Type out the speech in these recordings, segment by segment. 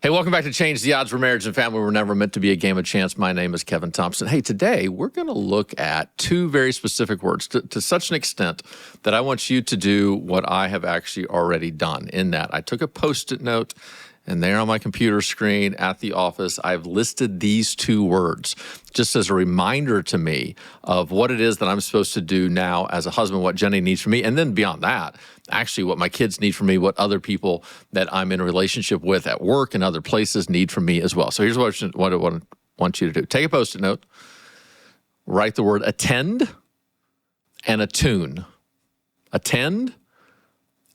Hey, welcome back to Change the Odds, where marriage and family were never meant to be a game of chance. My name is Kevin Thompson. Hey, today we're going to look at two very specific words to such an extent that I want you to do what I have actually already done. In that, I took a Post-it note, and there on my computer screen at the office, I've listed these two words just as a reminder to me of what it is that I'm supposed to do now as a husband, what Jenny needs from me, and then beyond that, actually what my kids need from me, what other people that I'm in a relationship with at work and other places need from me as well. So here's what I want you to do. Take a Post-it note, write the word attend and attune. Attend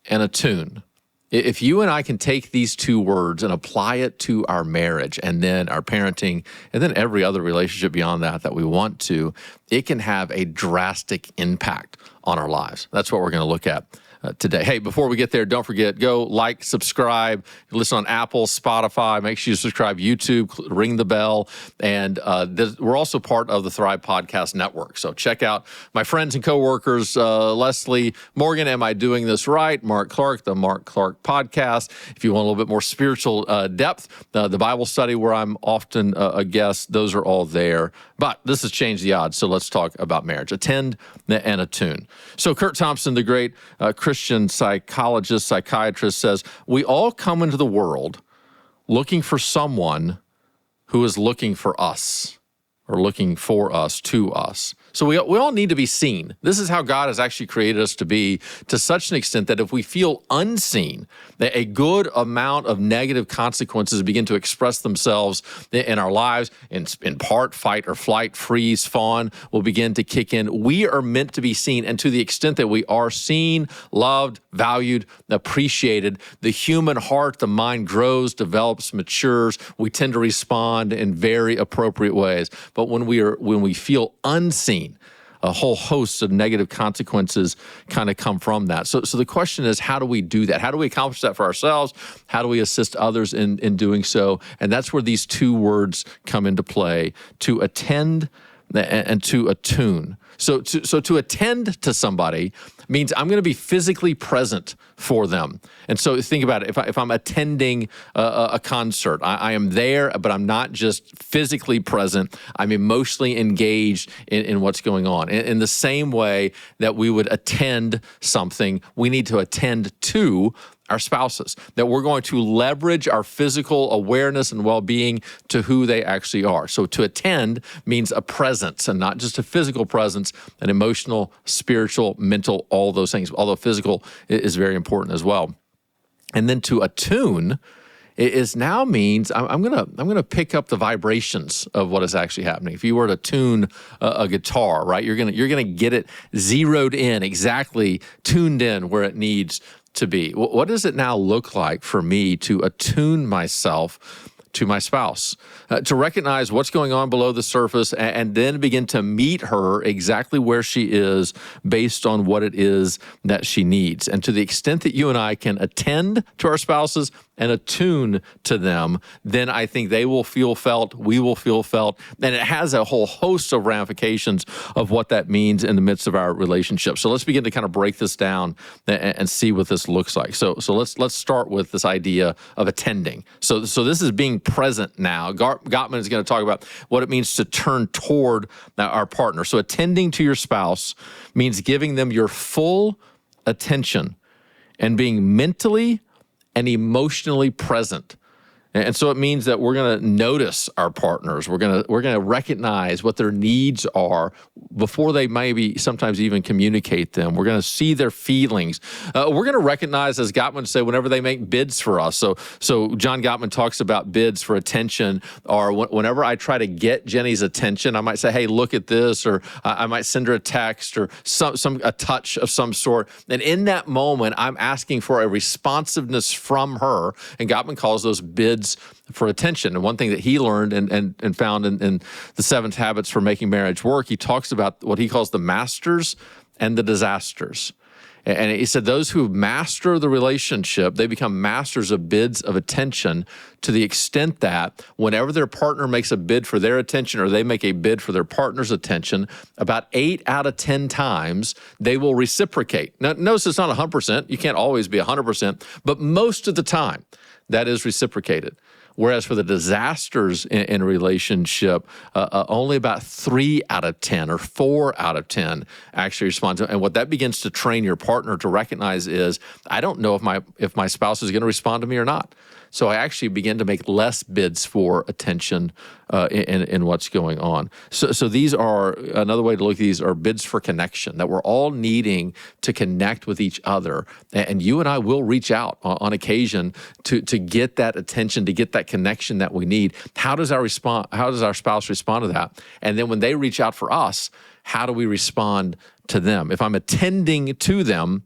and attune. If you and I can take these two words and apply it to our marriage and then our parenting and then every other relationship beyond that we want to, it can have a drastic impact on our lives. That's what we're going to look at today. Hey, before we get there, don't forget, go like, subscribe, listen on Apple, Spotify, make sure you subscribe, YouTube, ring the bell, and we're also part of the Thrive Podcast Network. So check out my friends and coworkers, Leslie Morgan, Am I Doing This Right? Mark Clark, the Mark Clark Podcast. If you want a little bit more spiritual depth, the Bible study where I'm often a guest, those are all there. But this has changed the odds, so let's talk about marriage. Attend and attune. So Kurt Thompson, the great Christian psychologist, psychiatrist, says, we all come into the world looking for someone who is looking for us or looking for us to us. So we all need to be seen. This is how God has actually created us to be, to such an extent that if we feel unseen, that a good amount of negative consequences begin to express themselves in our lives. In part, fight or flight, freeze, fawn will begin to kick in. We are meant to be seen, and to the extent that we are seen, loved, valued, appreciated, the human heart, the mind grows, develops, matures. We tend to respond in very appropriate ways. But when we feel unseen, a whole host of negative consequences kind of come from that. So the question is, how do we do that? How do we accomplish that for ourselves? How do we assist others in doing so? And that's where these two words come into play: to attend and to attune. So to attend to somebody means I'm going to be physically present for them. And so think about it. If I'm attending a concert, I am there, but I'm not just physically present. I'm emotionally engaged in what's going on. In the same way that we would attend something, we need to attend to our spouses, that we're going to leverage our physical awareness and well-being to who they actually are. So to attend means a presence, and not just a physical presence, an emotional, spiritual, mental, all those things, although physical is very important as well. And then to attune is now means I'm gonna pick up the vibrations of what is actually happening. If you were to tune a guitar, right, you're gonna get it zeroed in, exactly tuned in where it needs to be. What does it now look like for me to attune myself to my spouse, to recognize what's going on below the surface and then begin to meet her exactly where she is based on what it is that she needs? And to the extent that you and I can attend to our spouses and attune to them, then I think they will feel felt, we will feel felt, and it has a whole host of ramifications of what that means in the midst of our relationship. So let's begin to kind of break this down and see what this looks like. So let's start with this idea of attending. So this is being present now. Gottman is going to talk about what it means to turn toward our partner. So attending to your spouse means giving them your full attention and being mentally and emotionally present. And so it means that we're going to notice our partners. We're going to recognize what their needs are before they maybe sometimes even communicate them. We're going to see their feelings. We're going to recognize, as Gottman said, whenever they make bids for us. So John Gottman talks about bids for attention, or whenever I try to get Jenny's attention, I might say, hey, look at this, or I might send her a text or a touch of some sort. And in that moment, I'm asking for a responsiveness from her, and Gottman calls those bids for attention. And one thing that he learned and found in the 7 Habits for Making Marriage Work, he talks about what he calls the masters and the disasters. And he said those who master the relationship, they become masters of bids of attention, to the extent that whenever their partner makes a bid for their attention or they make a bid for their partner's attention, about 8 out of 10 times they will reciprocate. Now, notice it's not 100%. You can't always be 100%, but most of the time that is reciprocated. Whereas for the disasters in a relationship, only about 3 out of 10 or 4 out of 10 actually respond to it. And what that begins to train your partner to recognize is, I don't know if my spouse is going to respond to me or not. So I actually begin to make less bids for attention in what's going on. So these are, another way to look at these are bids for connection, that we're all needing to connect with each other. And you and I will reach out on occasion to get that attention, to get that connection that we need. How does our spouse respond to that? And then when they reach out for us, how do we respond to them? If I'm attending to them,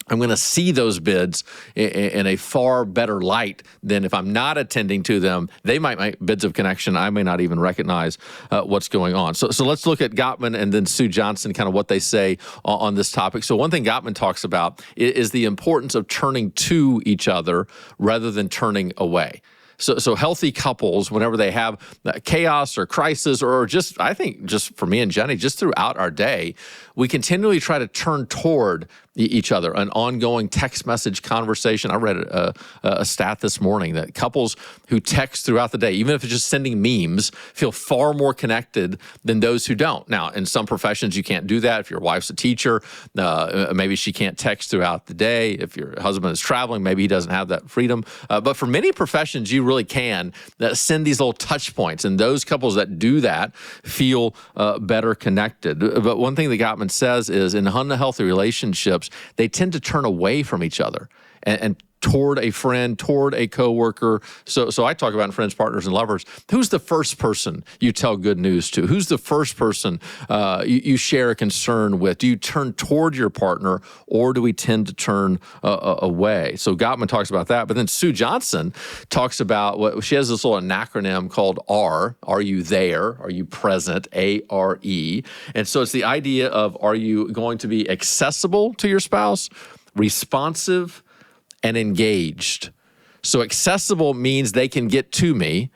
I'm going to see those bids in a far better light than if I'm not attending to them. They might make bids of connection. I may not even recognize what's going on. So let's look at Gottman and then Sue Johnson, kind of what they say on this topic. So one thing Gottman talks about is the importance of turning to each other rather than turning away. So healthy couples, whenever they have chaos or crisis, or just, I think just for me and Jenny, just throughout our day, we continually try to turn toward each other, an ongoing text message conversation. I read a stat this morning that couples who text throughout the day, even if it's just sending memes, feel far more connected than those who don't. Now, in some professions, you can't do that. If your wife's a teacher, maybe she can't text throughout the day. If your husband is traveling, maybe he doesn't have that freedom. But for many professions, you really can send these little touch points. And those couples that do that feel better connected. But one thing that Gottman says is in unhealthy relationships, they tend to turn away from each other and toward a friend, toward a coworker. So I talk about in friends, partners, and lovers. Who's the first person you tell good news to? Who's the first person you share a concern with? Do you turn toward your partner, or do we tend to turn away? So Gottman talks about that. But then Sue Johnson talks about she has this little acronym called R. Are you there? Are you present? ARE. And so it's the idea of, are you going to be accessible to your spouse, responsive, and engaged? So accessible means they can get to me.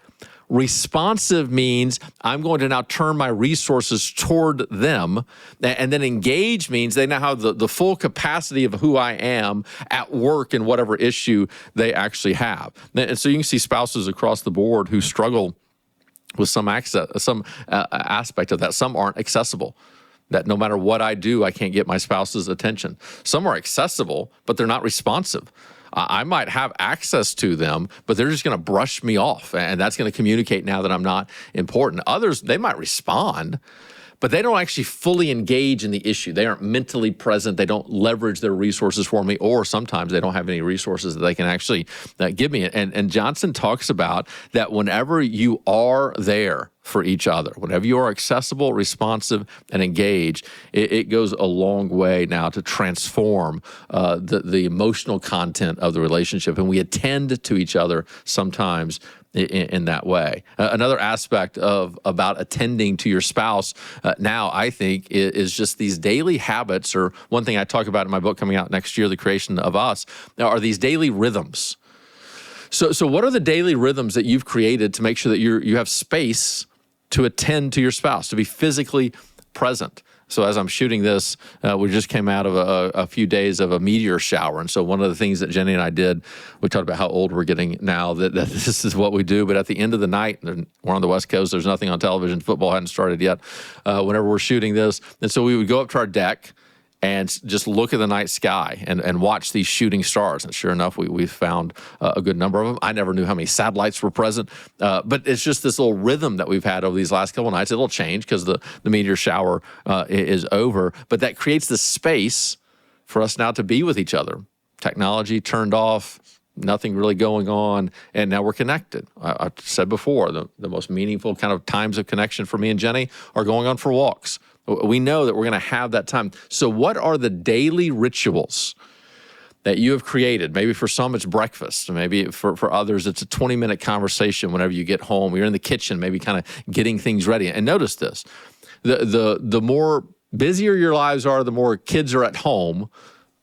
Responsive means I'm going to now turn my resources toward them. And then engage means they now have the full capacity of who I am at work and whatever issue they actually have. And so you can see spouses across the board who struggle with some aspect of that. Some aren't accessible. That no matter what I do, I can't get my spouse's attention. Some are accessible, but they're not responsive. I might have access to them, but they're just going to brush me off, and that's going to communicate now that I'm not important. Others, they might respond, but they don't actually fully engage in the issue. They aren't mentally present. They don't leverage their resources for me, or sometimes they don't have any resources that they can actually give me. And Johnson talks about that whenever you are there for each other, whenever you are accessible, responsive, and engaged, it goes a long way now to transform the emotional content of the relationship. And we attend to each other sometimes in that way. Another aspect about attending to your spouse now, I think, is just these daily habits, or one thing I talk about in my book coming out next year, The Creation of Us, are these daily rhythms. So what are the daily rhythms that you've created to make sure that you have space to attend to your spouse, to be physically present? So as I'm shooting this, we just came out of a few days of a meteor shower. And so one of the things that Jenny and I did, we talked about how old we're getting now, that this is what we do. But at the end of the night, we're on the West Coast, there's nothing on television, football hadn't started yet, whenever we're shooting this. And so we would go up to our deck and just look at the night sky and watch these shooting stars. And sure enough, we found a good number of them. I never knew how many satellites were present, but it's just this little rhythm that we've had over these last couple of nights. It'll change because the meteor shower is over, but that creates the space for us now to be with each other. Technology turned off, nothing really going on, and now we're connected. I said before, the most meaningful kind of times of connection for me and Jenny are going on for walks. We know that we're going to have that time. So what are the daily rituals that you have created? Maybe for some it's breakfast. Maybe for others it's a 20-minute conversation whenever you get home. You're in the kitchen, maybe kind of getting things ready. And notice this, the more busier your lives are, the more kids are at home,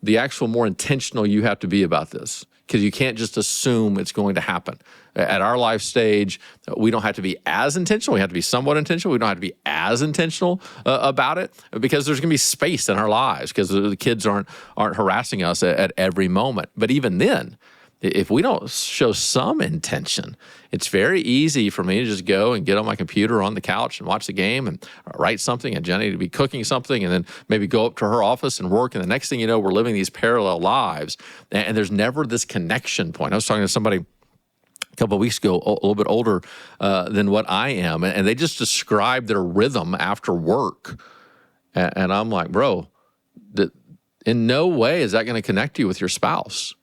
the actual more intentional you have to be about this, because you can't just assume it's going to happen. At our life stage, we don't have to be as intentional. We have to be somewhat intentional. We don't have to be as intentional about it, because there's going to be space in our lives because the kids aren't harassing us at every moment. But even then, If we don't show some intention, it's very easy for me to just go and get on my computer on the couch and watch the game and write something, and Jenny to be cooking something, and then maybe go up to her office and work. And the next thing you know, we're living these parallel lives, and there's never this connection point. I was talking to somebody a couple of weeks ago, a little bit older than what I am, and they just described their rhythm after work. And I'm like, bro, in no way is that going to connect you with your spouse.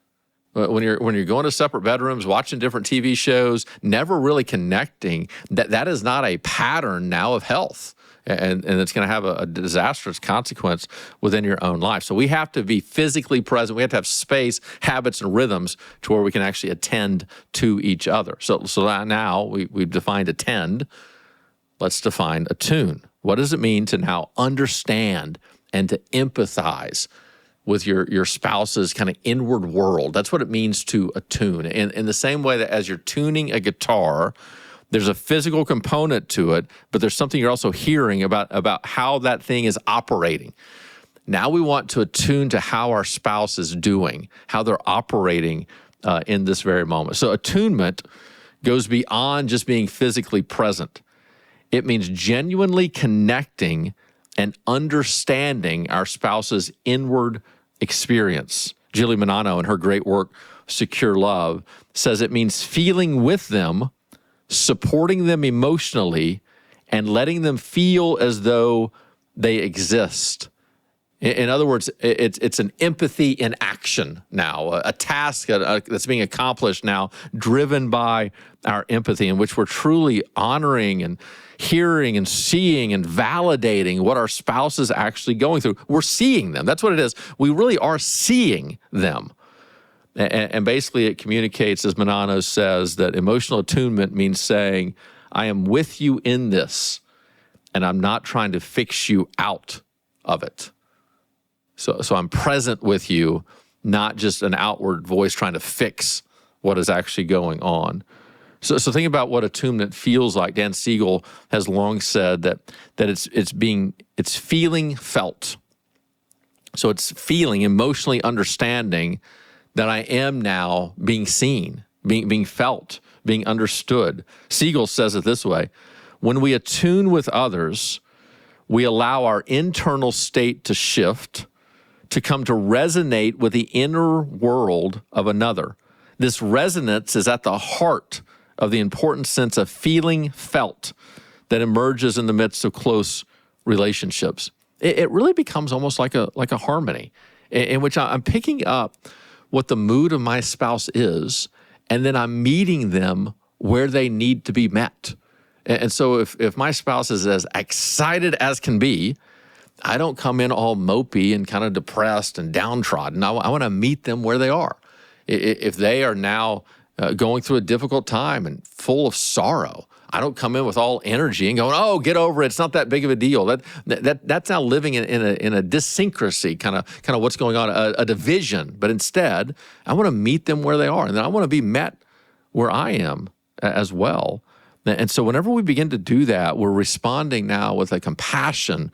When you're going to separate bedrooms, watching different TV shows, never really connecting, that is not a pattern now of health. And it's going to have a disastrous consequence within your own life. So we have to be physically present. We have to have space, habits, and rhythms to where we can actually attend to each other. So now we've defined attend. Let's define attune. What does it mean to now understand and to empathize with your spouse's kind of inward world? That's what it means to attune. And in the same way that as you're tuning a guitar, there's a physical component to it, but there's something you're also hearing about how that thing is operating. Now we want to attune to how our spouse is doing, how they're operating in this very moment. So attunement goes beyond just being physically present. It means genuinely connecting and understanding our spouse's inward experience. Julie Manano, in her great work, Secure Love, says it means feeling with them, supporting them emotionally, and letting them feel as though they exist. In other words, it's an empathy in action now, a task that's being accomplished now, driven by our empathy, in which we're truly honoring and hearing and seeing and validating what our spouse is actually going through. We're seeing them. That's what it is. We really are seeing them. And basically it communicates, as Manano says, that emotional attunement means saying, I am with you in this, and I'm not trying to fix you out of it. So I'm present with you, not just an outward voice trying to fix what is actually going on. So think about what attunement feels like. Dan Siegel has long said that it's feeling felt. So it's feeling, emotionally understanding that I am now being seen, being felt, being understood. Siegel says it this way: when we attune with others, we allow our internal state to shift, to come to resonate with the inner world of another. This resonance is at the heart of the important sense of feeling felt that emerges in the midst of close relationships. It really becomes almost like a harmony in which I'm picking up what the mood of my spouse is, and then I'm meeting them where they need to be met. And so if my spouse is as excited as can be, I don't come in all mopey and kind of depressed and downtrodden. I want to meet them where they are. If they are now going through a difficult time and full of sorrow, I don't come in with all energy and going, oh, get over it. It's not that big of a deal. That's now living in a dissyncrasy, kind of what's going on, a division. But instead, I want to meet them where they are, and then I want to be met where I am as well. And so whenever we begin to do that, we're responding now with a compassion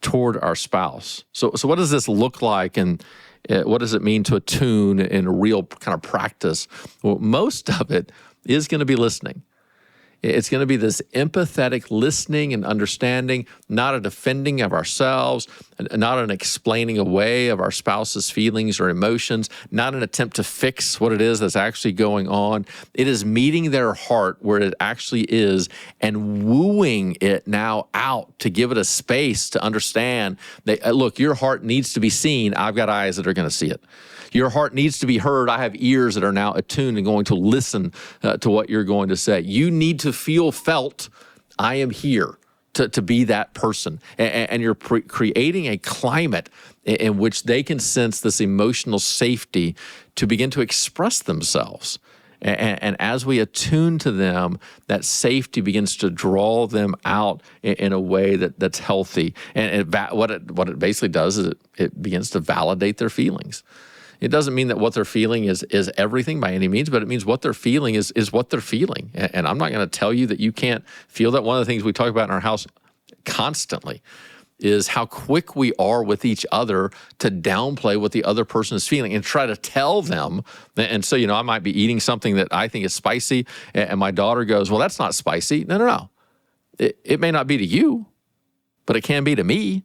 toward our spouse. So what does this look like, and what does it mean to attune in a real kind of practice? Well, most of it is going to be listening. It's going to be this empathetic listening and understanding, not a defending of ourselves, not an explaining away of our spouse's feelings or emotions, not an attempt to fix what it is that's actually going on. It is meeting their heart where it actually is and wooing it now out to give it a space to understand that, look, your heart needs to be seen. I've got eyes that are going to see it. Your heart needs to be heard. I have ears that are now attuned and going to listen to what you're going to say. You need to feel felt. I am here to be that person. And you're creating a climate in which they can sense this emotional safety to begin to express themselves. And as we attune to them, that safety begins to draw them out in a way that's healthy. And what it basically does is it begins to validate their feelings. It doesn't mean that what they're feeling is everything by any means, but it means what they're feeling is what they're feeling. And I'm not going to tell you that you can't feel that. One of the things we talk about in our house constantly is how quick we are with each other to downplay what the other person is feeling and try to tell them. And so, I might be eating something that I think is spicy, and my daughter goes, well, that's not spicy. No. It may not be to you, but it can be to me.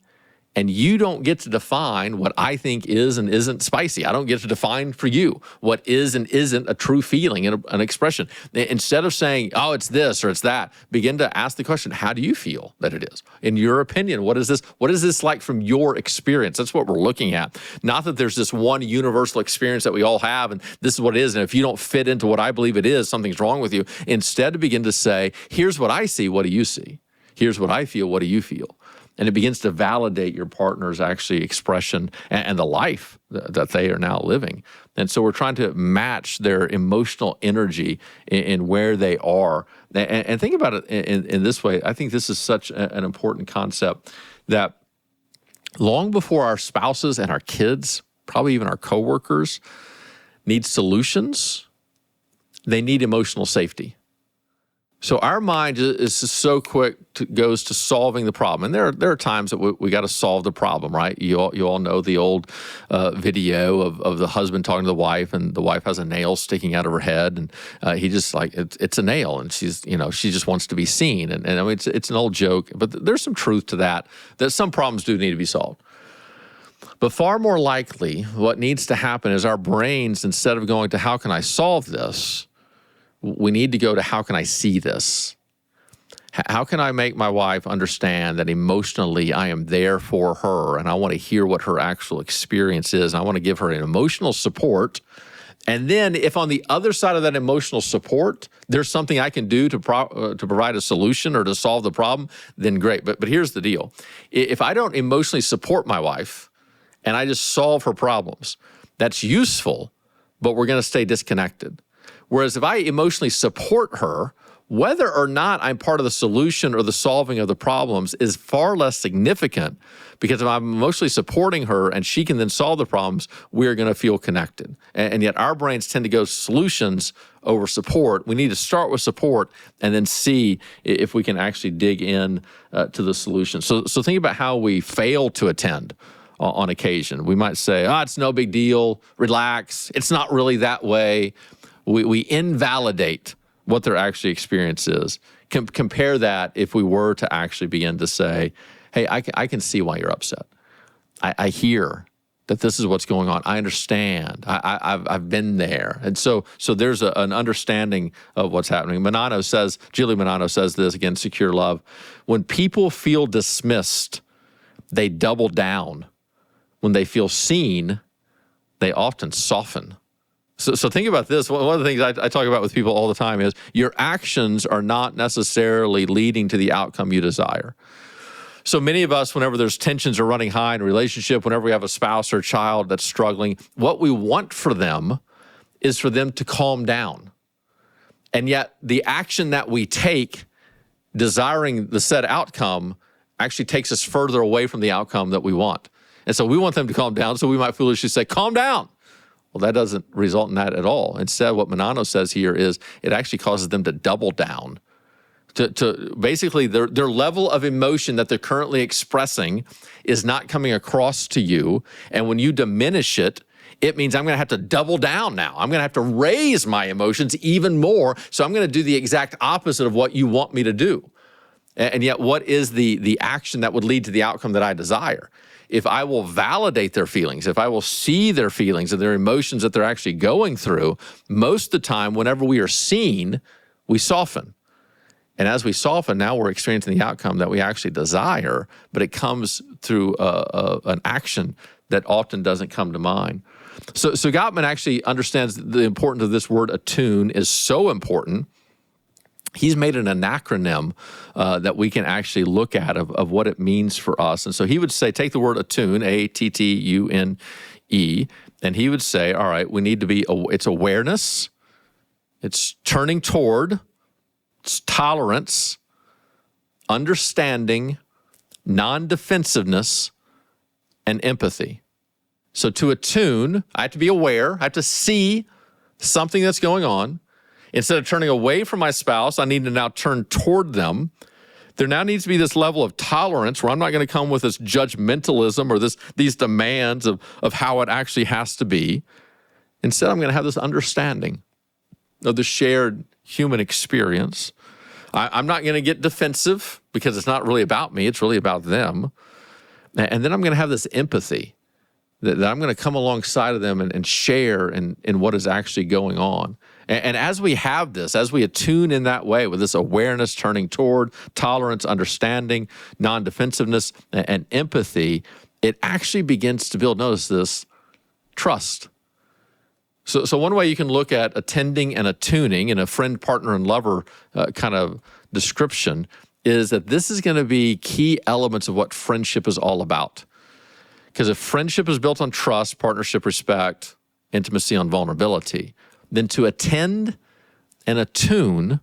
And you don't get to define what I think is and isn't spicy. I don't get to define for you what is and isn't a true feeling and an expression. Instead of saying, oh, it's this or it's that, begin to ask the question, how do you feel that it is? In your opinion, what is this? What is this like from your experience? That's what we're looking at. Not that there's this one universal experience that we all have and this is what it is. And if you don't fit into what I believe it is, something's wrong with you. Instead, to begin to say, here's what I see. What do you see? Here's what I feel. What do you feel? And it begins to validate your partner's actually expression and the life that they are now living. And so we're trying to match their emotional energy in where they are. And think about it in this way. I think this is such an important concept that long before our spouses and our kids, probably even our coworkers, need solutions, they need emotional safety. So our mind is so quick goes to solving the problem, and there are times that we got to solve the problem, right? You all know the old video of the husband talking to the wife, and the wife has a nail sticking out of her head, and he just like it's a nail, and she just wants to be seen, and I mean it's an old joke, but there's some truth to that some problems do need to be solved. But far more likely, what needs to happen is our brains, instead of going to how can I solve this, we need to go to how can I see this? How can I make my wife understand that emotionally I am there for her and I want to hear what her actual experience is and I want to give her an emotional support. And then if on the other side of that emotional support, there's something I can do to provide a solution or to solve the problem, then great. But here's the deal. If I don't emotionally support my wife and I just solve her problems, that's useful, but we're going to stay disconnected. Whereas if I emotionally support her, whether or not I'm part of the solution or the solving of the problems is far less significant, because if I'm emotionally supporting her and she can then solve the problems, we're going to feel connected. And yet our brains tend to go solutions over support. We need to start with support and then see if we can actually dig in to the solution. So think about how we fail to attend on occasion. We might say, it's no big deal, relax, it's not really that way. We invalidate what their actual experience is. Compare that if we were to actually begin to say, hey, I can see why you're upset. I hear that this is what's going on. I understand. I've been there. And so there's an understanding of what's happening. Julie Manano says this, again, Secure Love. When people feel dismissed, they double down. When they feel seen, they often soften. So think about this. One of the things I talk about with people all the time is your actions are not necessarily leading to the outcome you desire. So many of us, whenever there's tensions are running high in a relationship, whenever we have a spouse or a child that's struggling, what we want for them is for them to calm down. And yet the action that we take, desiring the said outcome, actually takes us further away from the outcome that we want. And so we want them to calm down, so we might foolishly say, calm down. Well, that doesn't result in that at all. Instead, what Manano says here is it actually causes them to double down. To basically their level of emotion that they're currently expressing is not coming across to you. And when you diminish it, it means I'm going to have to double down now. I'm going to have to raise my emotions even more. So I'm going to do the exact opposite of what you want me to do. And yet, what is the action that would lead to the outcome that I desire? If I will validate their feelings, if I will see their feelings and their emotions that they're actually going through, most of the time, whenever we are seen, we soften. And as we soften, now we're experiencing the outcome that we actually desire, but it comes through an action that often doesn't come to mind. So Gottman actually understands the importance of this word attune is so important. He's made an acronym that we can actually look at of what it means for us. And so he would say, take the word attune, Attune, and he would say, all right, we need to be, it's awareness, it's turning toward, it's tolerance, understanding, non-defensiveness, and empathy. So to attune, I have to be aware, I have to see something that's going on. Instead of turning away from my spouse, I need to now turn toward them, There now needs to be this level of tolerance where I'm not going to come with this judgmentalism or these demands of how it actually has to be. Instead, I'm going to have this understanding of the shared human experience. I'm not going to get defensive because it's not really about me. It's really about them. And then I'm going to have this empathy that I'm going to come alongside of them and share in what is actually going on. And as we have this, as we attune in that way with this awareness turning toward tolerance, understanding, non-defensiveness, and empathy, it actually begins to build, notice this, trust. So one way you can look at attending and attuning in a friend, partner, and lover kind of description is that this is going to be key elements of what friendship is all about. Because if friendship is built on trust, partnership, respect, intimacy, on vulnerability, then to attend and attune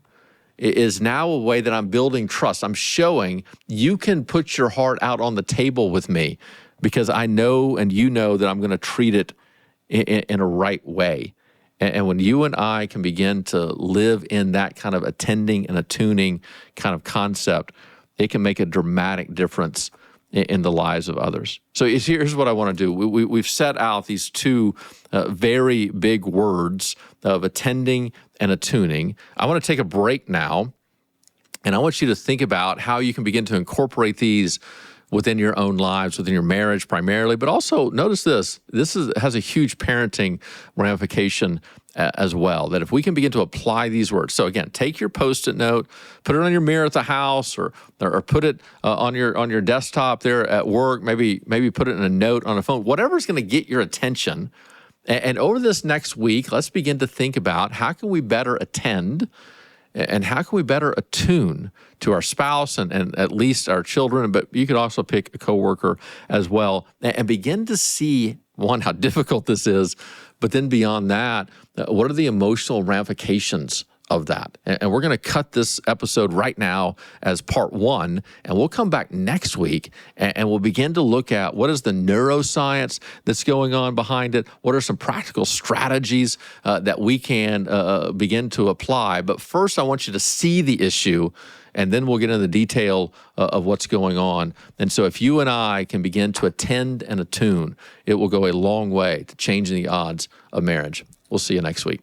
is now a way that I'm building trust. I'm showing you can put your heart out on the table with me because I know and you know that I'm going to treat it in a right way. And when you and I can begin to live in that kind of attending and attuning kind of concept, it can make a dramatic difference in the lives of others. So here's what I want to do. We've set out these two very big words of attending and attuning. I want to take a break now, and I want you to think about how you can begin to incorporate these within your own lives, within your marriage primarily, but also notice this has a huge parenting ramification as well, that if we can begin to apply these words. So again, take your Post-it note, put it on your mirror at the house, or put it on your desktop there at work, maybe put it in a note on a phone, whatever's going to get your attention. And over this next week, let's begin to think about how can we better attend and how can we better attune to our spouse and at least our children, but you could also pick a coworker as well, and begin to see, one, how difficult this is, but then beyond that, what are the emotional ramifications of that? And we're going to cut this episode right now as part one, and we'll come back next week and we'll begin to look at what is the neuroscience that's going on behind it. What are some practical strategies that we can begin to apply? But first, I want you to see the issue, and then we'll get into the detail of what's going on. And so if you and I can begin to attend and attune, it will go a long way to changing the odds of marriage. We'll see you next week.